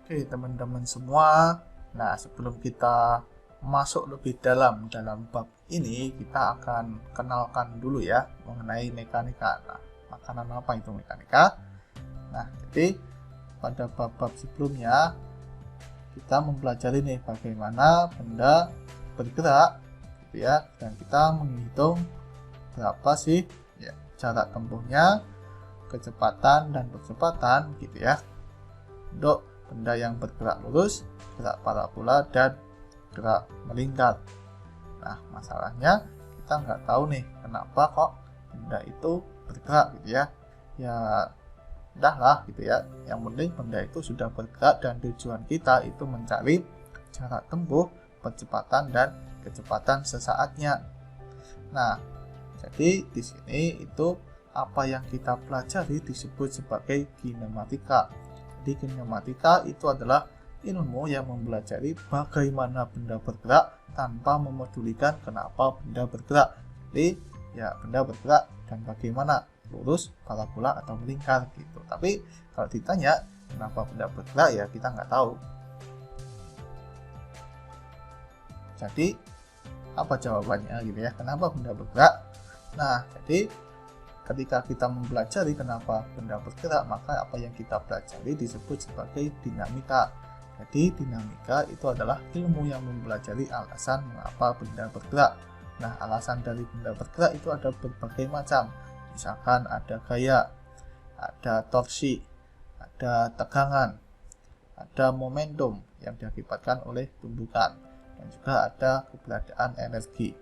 Oke, teman-teman semua. Nah, sebelum kita masuk lebih dalam bab ini, kita akan kenalkan dulu ya mengenai mekanika. Nah, makanan apa itu mekanika? Nah, jadi pada bab-bab sebelumnya kita mempelajari nih bagaimana benda bergerak, gitu ya, dan kita menghitung berapa sih ya jarak tempuhnya, kecepatan dan percepatan, gitu ya, untuk benda yang bergerak lurus, gerak parabola, dan gerak melingkar. Nah, masalahnya kita nggak tahu nih kenapa kok benda itu bergerak gitu ya. Ya, udahlah gitu ya. Yang penting benda itu sudah bergerak dan tujuan kita itu mencari jarak tempuh, percepatan, dan kecepatan sesaatnya. Nah, jadi di sini itu apa yang kita pelajari disebut sebagai kinematika. Jadi kinematika itu adalah ilmu yang mempelajari bagaimana benda bergerak tanpa memedulikan kenapa benda bergerak. Jadi ya benda bergerak dan bagaimana, lurus, parabola, atau melingkar gitu. Tapi kalau ditanya kenapa benda bergerak ya kita nggak tahu. Jadi apa jawabannya gitu ya? Kenapa benda bergerak? Nah, jadi ketika kita mempelajari kenapa benda bergerak, maka apa yang kita pelajari disebut sebagai dinamika. Jadi dinamika itu adalah ilmu yang mempelajari alasan mengapa benda bergerak. Nah, alasan dari benda bergerak itu ada berbagai macam. Misalkan ada gaya, ada torsi, ada tegangan, ada momentum yang diakibatkan oleh tumbukan, dan juga ada keberadaan energi.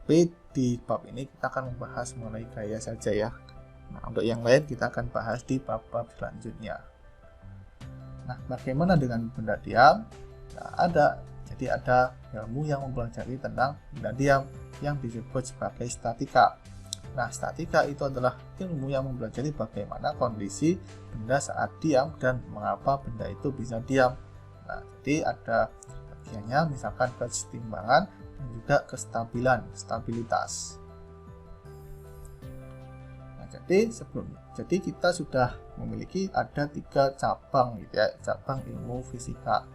Tapi di bab ini kita akan membahas mengenai gaya saja ya. Nah, untuk yang lain kita akan bahas di bab-bab selanjutnya. Nah, bagaimana dengan benda diam? Nah, jadi ada ilmu yang mempelajari tentang benda diam yang disebut sebagai statika. Nah, statika itu adalah ilmu yang mempelajari bagaimana kondisi benda saat diam dan mengapa benda itu bisa diam. Nah, jadi ada bagiannya misalkan kesetimbangan dan juga kestabilan, stabilitas. Nah, jadi kita sudah memiliki ada 3 cabang gitu ya, cabang ilmu fisika.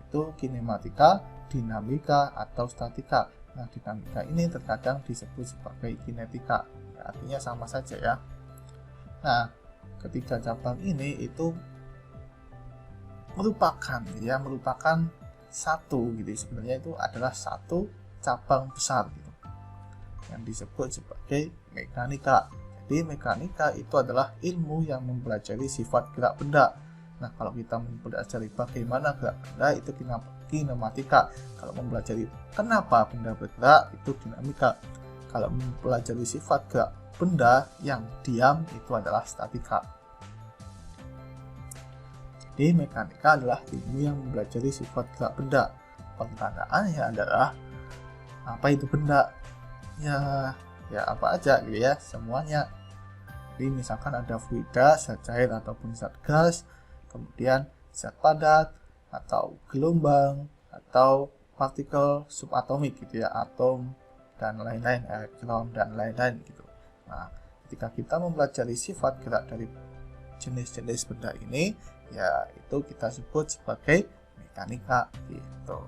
Itu kinematika, dinamika, atau statika. Nah, dinamika ini terkadang disebut sebagai kinetika. Ya, artinya sama saja ya. Nah, ketiga cabang ini itu merupakan satu gitu, sebenarnya itu adalah satu cabang besar gitu, yang disebut sebagai mekanika. Jadi mekanika itu adalah ilmu yang mempelajari sifat gerak benda. Nah, kalau kita mempelajari bagaimana gerak benda itu kinematika. Kalau mempelajari kenapa benda bergerak itu dinamika. Kalau mempelajari sifat gerak benda yang diam itu adalah statika. Jadi mekanika adalah ilmu yang mempelajari sifat gerak benda. Pertanyaannya adalah apa itu benda? Ya apa aja gitu ya, semuanya. Jadi misalkan ada fluida, zat cair ataupun zat gas, kemudian zat padat atau gelombang atau partikel subatomik gitu ya, atom dan lain-lain, elektron dan lain-lain gitu. Nah, ketika kita mempelajari sifat gerak dari jenis-jenis benda ini, ya itu kita sebut sebagai mekanika gitu.